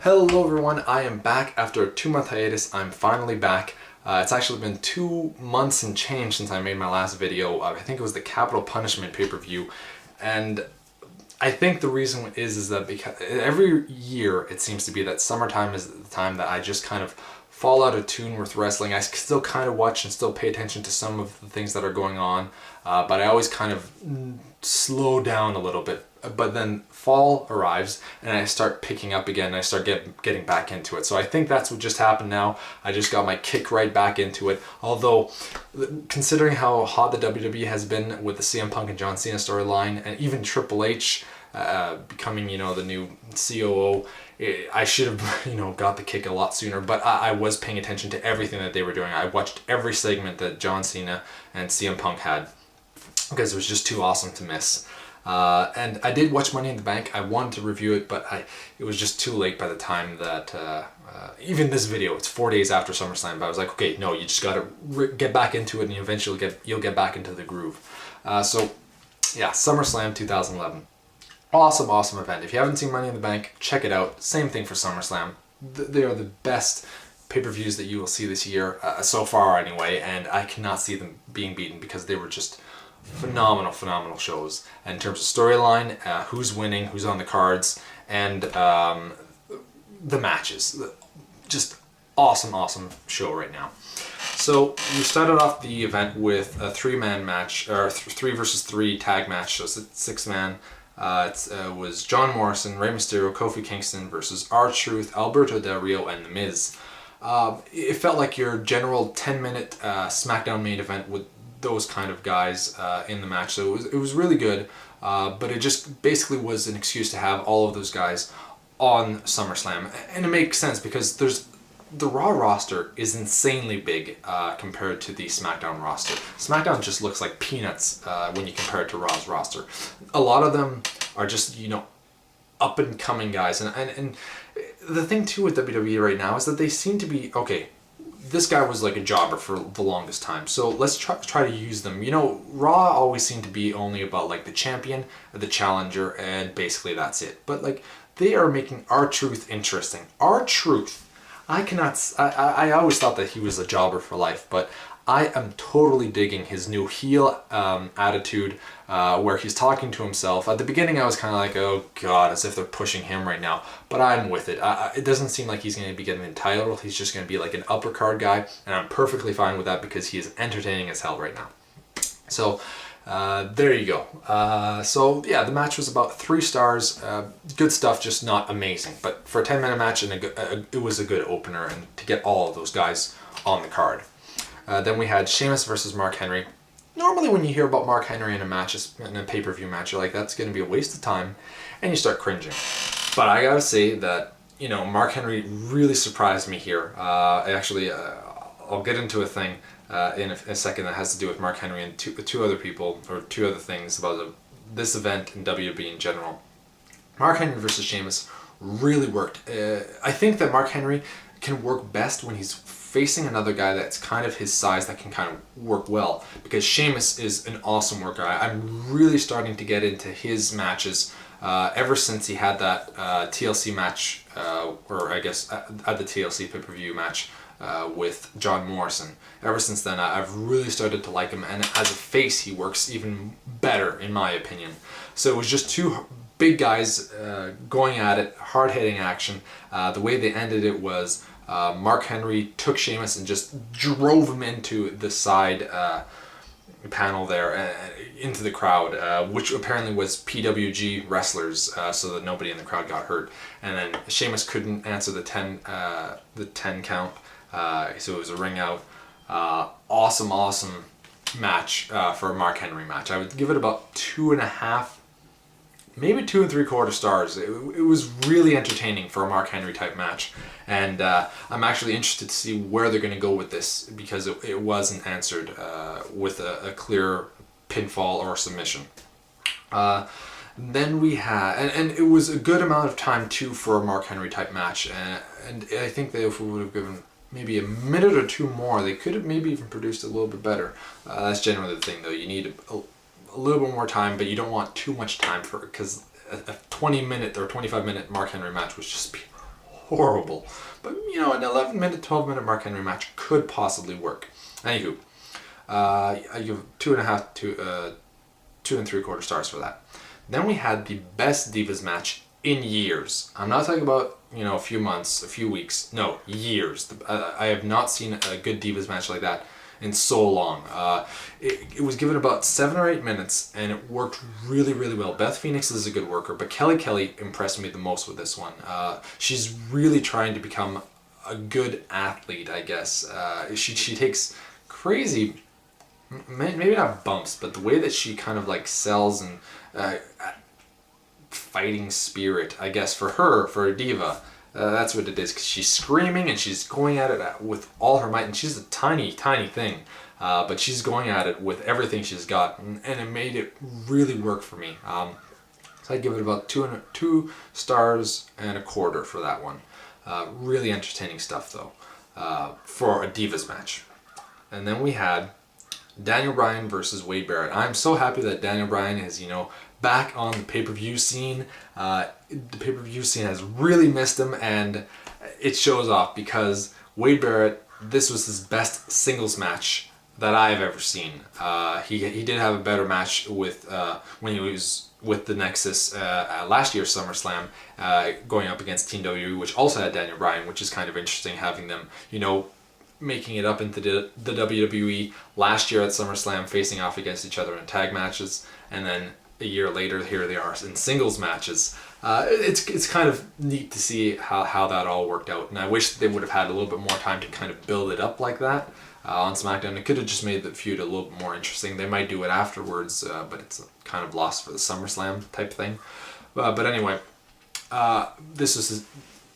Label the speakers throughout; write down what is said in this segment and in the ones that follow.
Speaker 1: Hello everyone, I am back after a 2-month hiatus. I'm finally back. It's actually been 2 months and change since I made my last video. I think it was the Capital Punishment pay-per-view, and I think the reason is that because every year it seems to be that summertime is the time that I just kind of fall out of tune with wrestling. I still kind of watch and still pay attention to some of the things that are going on, but I always kind of slow down a little bit. But then fall arrives and I start picking up again and I start getting back into it. So I think that's what just happened now. I just got my kick right back into it. Although, considering how hot the WWE has been with the CM Punk and John Cena storyline, and even Triple H becoming, the new COO, I should have, got the kick a lot sooner. But I was paying attention to everything that they were doing. I watched every segment that John Cena and CM Punk had because it was just too awesome to miss. And I did watch Money in the Bank. I wanted to review it, but it was just too late by the time that even this video, it's 4 days after SummerSlam, but I was like, okay, no, you just gotta get back into it and eventually you'll get back into the groove. So yeah, SummerSlam 2011. Awesome event. If you haven't seen Money in the Bank, check it out. Same thing for SummerSlam. They are the best pay-per-views that you will see this year, so far anyway, and I cannot see them being beaten because they were just phenomenal shows. And in terms of storyline, who's winning, who's on the cards, and the matches. Just awesome show right now. So we started off the event with a 3-man match, or 3 versus 3 tag match, so it's a 6-man. It was John Morrison, Rey Mysterio, Kofi Kingston versus R-Truth, Alberto Del Rio, and The Miz. It felt like your general 10-minute SmackDown main event with those kind of guys in the match, so it was really good, but it just basically was an excuse to have all of those guys on SummerSlam, and it makes sense because the Raw roster is insanely big compared to the SmackDown roster. SmackDown just looks like peanuts when you compare it to Raw's roster. A lot of them are just up and coming guys, and the thing too with WWE right now is that they seem to be okay. This guy was like a jobber for the longest time, so let's try to use them. Raw always seemed to be only about like the champion, the challenger, and basically that's it. But like they are making R-Truth interesting. R-Truth, I always thought that he was a jobber for life, but I am totally digging his new heel attitude where he's talking to himself. At the beginning I was kind of like, oh god, as if they're pushing him right now, but I'm with it. It doesn't seem like he's going to be getting the title. He's just going to be like an upper card guy, and I'm perfectly fine with that because he is entertaining as hell right now. So there you go. So yeah, the match was about 3 stars. Good stuff, just not amazing. But for a 10-minute match, and it was a good opener, and to get all of those guys on the card. Then we had Sheamus versus Mark Henry. Normally when you hear about Mark Henry in a pay-per-view match, you're like, that's going to be a waste of time, and you start cringing. But I gotta say that, Mark Henry really surprised me here. I'll get into a thing in a second that has to do with Mark Henry and two other people, or 2 other things about this event and WWE in general. Mark Henry versus Sheamus really worked. I think that Mark Henry can work best when he's facing another guy that's kind of his size that can kind of work well, because Sheamus is an awesome worker. I'm really starting to get into his matches ever since he had that TLC match, or I guess at the TLC pay-per-view match with John Morrison. Ever since then, I've really started to like him, and as a face, he works even better, in my opinion. So it was just 2 big guys going at it, hard-hitting action. The way they ended it was Mark Henry took Sheamus and just drove him into the side panel there, into the crowd, which apparently was PWG wrestlers, so that nobody in the crowd got hurt. And then Sheamus couldn't answer the 10 count, so it was a ring out. Awesome match for a Mark Henry match. I would give it about 2.5. Maybe 2 3/4 stars. It was really entertaining for a Mark Henry type match, and I'm actually interested to see where they're going to go with this, because it wasn't answered with a clear pinfall or submission. Then we had, and it was a good amount of time too for a Mark Henry type match, and I think that if we would have given maybe a minute or 2 more, they could have maybe even produced it a little bit better. That's generally the thing though. You need a little bit more time, but you don't want too much time for it, because a 20-minute or 25-minute Mark Henry match would just be horrible. But, you know, an 11-minute, 12-minute Mark Henry match could possibly work. Anywho, I give 2.5 to 2 3/4 stars for that. Then we had the best Divas match in years. I'm not talking about, you know, a few months, a few weeks. No, years. I have not seen a good Divas match like that in so long. It was given about 7 or 8 minutes, and it worked really, really well. Beth Phoenix is a good worker, but Kelly impressed me the most with this one. She's really trying to become a good athlete, I guess. She takes crazy, maybe not bumps, but the way that she kind of like sells and fighting spirit, I guess, for a diva. That's what it is, because she's screaming and she's going at it with all her might, and she's a tiny, tiny thing, but she's going at it with everything she's got, and it made it really work for me. So I'd give it about 2 stars and a quarter for that one. Really entertaining stuff, though, for a Divas match. And then we had Daniel Bryan versus Wade Barrett. I'm so happy that Daniel Bryan is, you know, back on the pay-per-view scene. The pay-per-view scene has really missed him, and it shows off, because Wade Barrett, this was his best singles match that I've ever seen. He did have a better match with when he was with the Nexus last year's SummerSlam, going up against Team WWE, which also had Daniel Bryan, which is kind of interesting, having them, you know, making it up into the WWE last year at SummerSlam, facing off against each other in tag matches, and then a year later, here they are in singles matches. It's kind of neat to see how that all worked out, and I wish they would have had a little bit more time to kind of build it up like that on SmackDown. It could have just made the feud a little bit more interesting. They might do it afterwards, but it's kind of lost for the SummerSlam type thing. But anyway, this was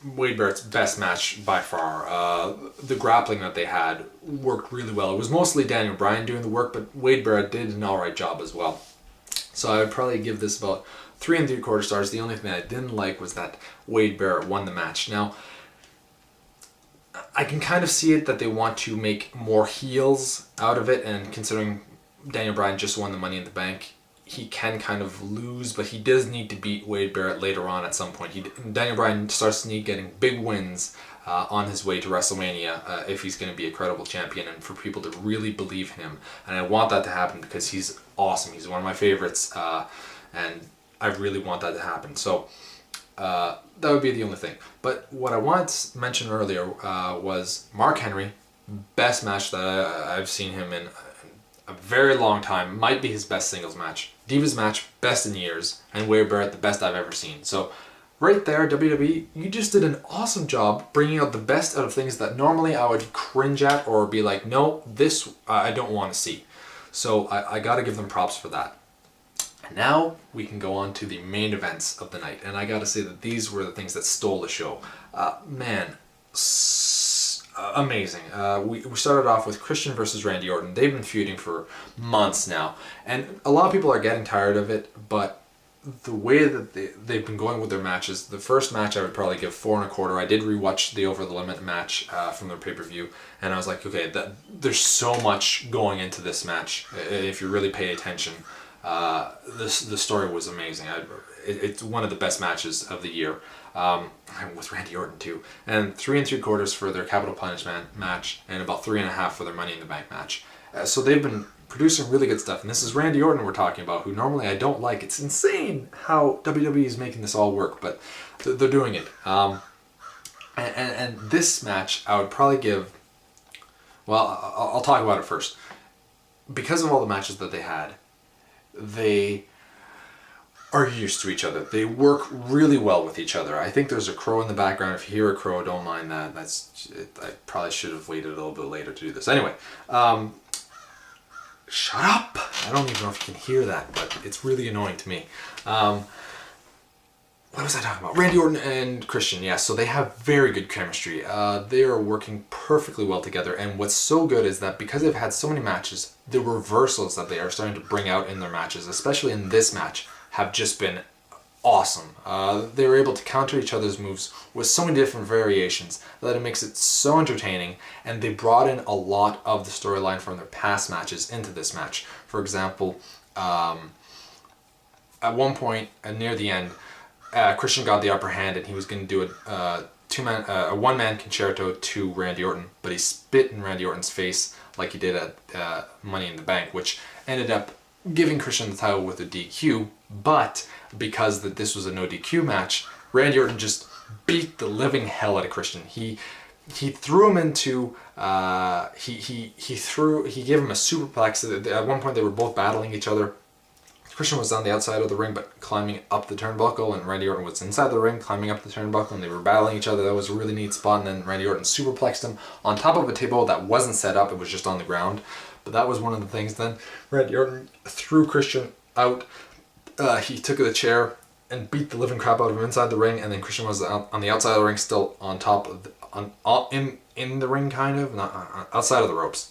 Speaker 1: Wade Barrett's best match by far. The grappling that they had worked really well. It was mostly Daniel Bryan doing the work, but Wade Barrett did an alright job as well. So I would probably give this about 3 3/4 stars. The only thing I didn't like was that Wade Barrett won the match. Now, I can kind of see it that they want to make more heels out of it, and considering Daniel Bryan just won the Money in the Bank, he can kind of lose, but he does need to beat Wade Barrett later on at some point. Daniel Bryan starts to need getting big wins on his way to WrestleMania if he's going to be a credible champion, and for people to really believe in him. And I want that to happen, because he's awesome. He's one of my favorites, and I really want that to happen. So that would be the only thing. But what I wanted to mention earlier was Mark Henry, best match that I've seen him in a very long time. Might be his best singles match. Divas match, best in years. And Wade Barrett, the best I've ever seen. So right there, WWE, you just did an awesome job bringing out the best out of things that normally I would cringe at or be like, no, this I don't want to see. So I got to give them props for that. And now we can go on to the main events of the night. And I got to say that these were the things that stole the show. Amazing. We started off with Christian versus Randy Orton. They've been feuding for months now. And a lot of people are getting tired of it, but the way that they've been going with their matches, the first match I would probably give 4 1/4. I did rewatch the Over the Limit match from their pay-per-view, and I was like, okay, there's so much going into this match. If you really pay attention, the story was amazing. It's one of the best matches of the year, with Randy Orton too. And 3 3/4 for their Capital Punishment match, and about 3.5 for their Money in the Bank match. So they've been producing really good stuff, and this is Randy Orton we're talking about, who normally I don't like. It's insane how WWE is making this all work, but they're doing it. And this match I would probably give, well, I'll talk about it first. Because of all the matches that they had, they are used to each other. They work really well with each other. I think there's a crow in the background. If you hear a crow, don't mind that. I probably should have waited a little bit later to do this. Anyway, shut up! I don't even know if you can hear that, but it's really annoying to me. What was I talking about? Randy Orton and Christian, yeah, so they have very good chemistry. They are working perfectly well together, and what's so good is that because they've had so many matches, the reversals that they are starting to bring out in their matches, especially in this match, have just been awesome. They were able to counter each other's moves with so many different variations that it makes it so entertaining, and they brought in a lot of the storyline from their past matches into this match. For example, at one point, near the end, Christian got the upper hand and he was going to do a one-man concerto to Randy Orton, but he spit in Randy Orton's face like he did at Money in the Bank, which ended up giving Christian the title with a DQ. But because this was a no DQ match, Randy Orton just beat the living hell out of Christian. He threw him into he gave him a superplex. At one point they were both battling each other. Christian was on the outside of the ring but climbing up the turnbuckle, and Randy Orton was inside the ring climbing up the turnbuckle, and they were battling each other. That was a really neat spot. And then Randy Orton superplexed him on top of a table that wasn't set up, it was just on the ground. But that was one of the things. Then Randy Orton threw Christian out. He took the chair and beat the living crap out of him inside the ring, and then Christian was on the outside of the ring, still on top of in the ring, kind of, not outside of the ropes.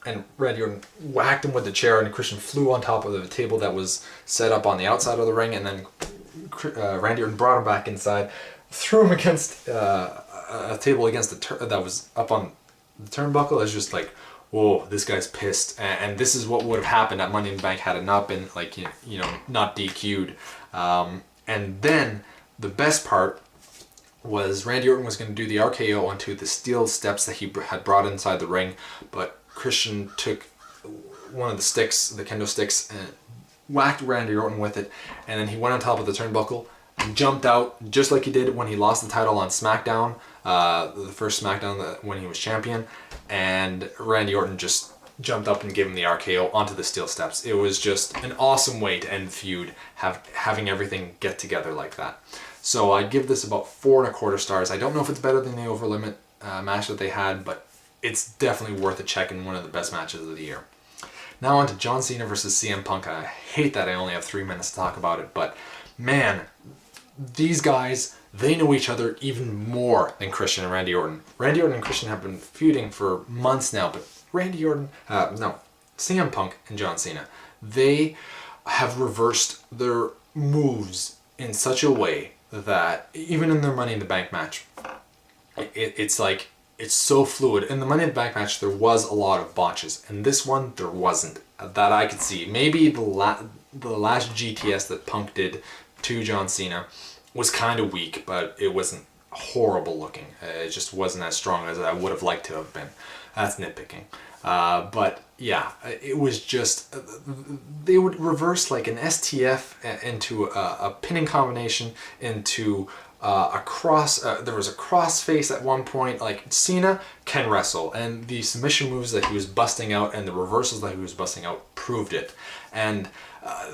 Speaker 1: And Randy Orton whacked him with the chair, and Christian flew on top of the table that was set up on the outside of the ring, and then Randy Orton brought him back inside, threw him against a table against that was up on the turnbuckle. It's just like, whoa, this guy's pissed. And this is what would have happened at Money in the Bank had it not been, like, you know, not DQ'd. And then the best part was Randy Orton was going to do the RKO onto the steel steps that he had brought inside the ring, but Christian took one of the sticks, the kendo sticks, and whacked Randy Orton with it, and then he went on top of the turnbuckle and jumped out just like he did when he lost the title on SmackDown, the first SmackDown when he was champion, and Randy Orton just jumped up and gave him the RKO onto the steel steps. It was just an awesome way to end the feud, having everything get together like that. So I give this about 4.25 stars. I don't know if it's better than the Over Limit match that they had, but it's definitely worth a check and one of the best matches of the year. Now on to John Cena versus CM Punk. I hate that I only have 3 minutes to talk about it, but man, these guys, they know each other even more than Christian and Randy Orton. Randy Orton and Christian have been feuding for months now, but CM Punk and John Cena, they have reversed their moves in such a way that even in their Money in the Bank match, it's like, it's so fluid. In the Money in the Bank match, there was a lot of botches. In this one, there wasn't, that I could see. Maybe the last GTS that Punk did to John Cena was kind of weak, but it wasn't horrible looking. It just wasn't as strong as I would have liked to have been. That's nitpicking. But yeah, it was just, they would reverse like an STF into a pinning combination into a cross. There was a cross face at one point. Like, Cena can wrestle, and the submission moves that he was busting out and the reversals that he was busting out proved it. And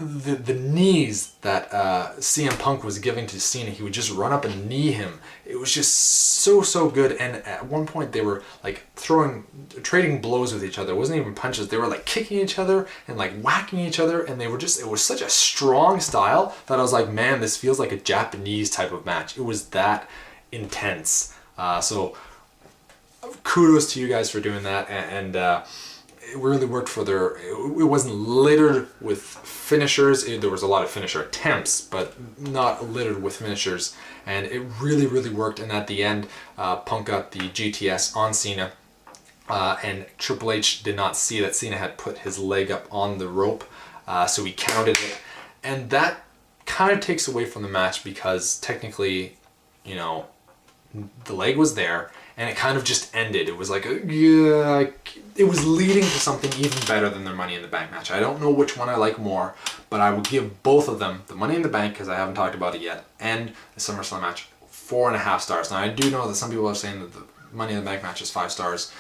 Speaker 1: the knees that CM Punk was giving to Cena, he would just run up and knee him. It was just so good. And at one point they were like trading blows with each other. It wasn't even punches. They were like kicking each other and like whacking each other, and it was such a strong style that I was like, man, this feels like a Japanese type of match. It was that intense. So kudos to you guys for doing that, and it really worked for it wasn't littered with finishers. There was a lot of finisher attempts, but not littered with finishers, and it really worked. And at the end, Punk got the GTS on Cena, and Triple H did not see that Cena had put his leg up on the rope, so he counted it, and that kind of takes away from the match, because technically, you know, the leg was there, and it kind of just ended. It was like, it was leading to something even better than their Money in the Bank match. I don't know which one I like more, but I would give both of them, the Money in the Bank, because I haven't talked about it yet, and the SummerSlam match, 4.5 stars. Now, I do know that some people are saying that the Money in the Bank match is 5 stars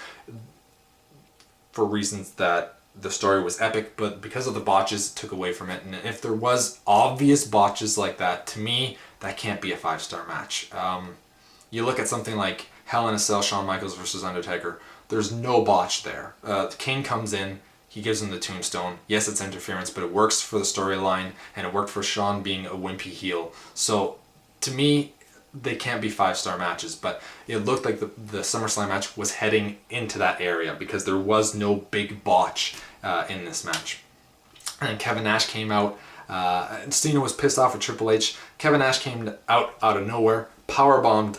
Speaker 1: for reasons that the story was epic, but because of the botches, it took away from it. And if there was obvious botches like that, to me, that can't be a 5-star match. You look at something like Hell in a Cell, Shawn Michaels versus Undertaker, there's no botch there. Kane comes in, he gives him the tombstone. Yes, it's interference, but it works for the storyline, and it worked for Shawn being a wimpy heel. So, to me, they can't be 5-star matches, but it looked like the SummerSlam match was heading into that area, because there was no big botch in this match. And Kevin Nash came out, and Cena was pissed off at Triple H. Kevin Nash came out of nowhere, powerbombed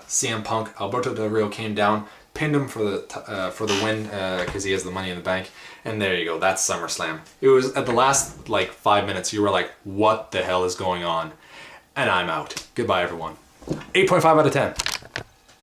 Speaker 1: CM Punk. Alberto Del Rio came down, pinned him for the win, because he has the Money in the Bank. And there you go, that's SummerSlam. It was at the last like 5 minutes, you were like, what the hell is going on? and I'm out. Goodbye, everyone. 8.5 out of 10.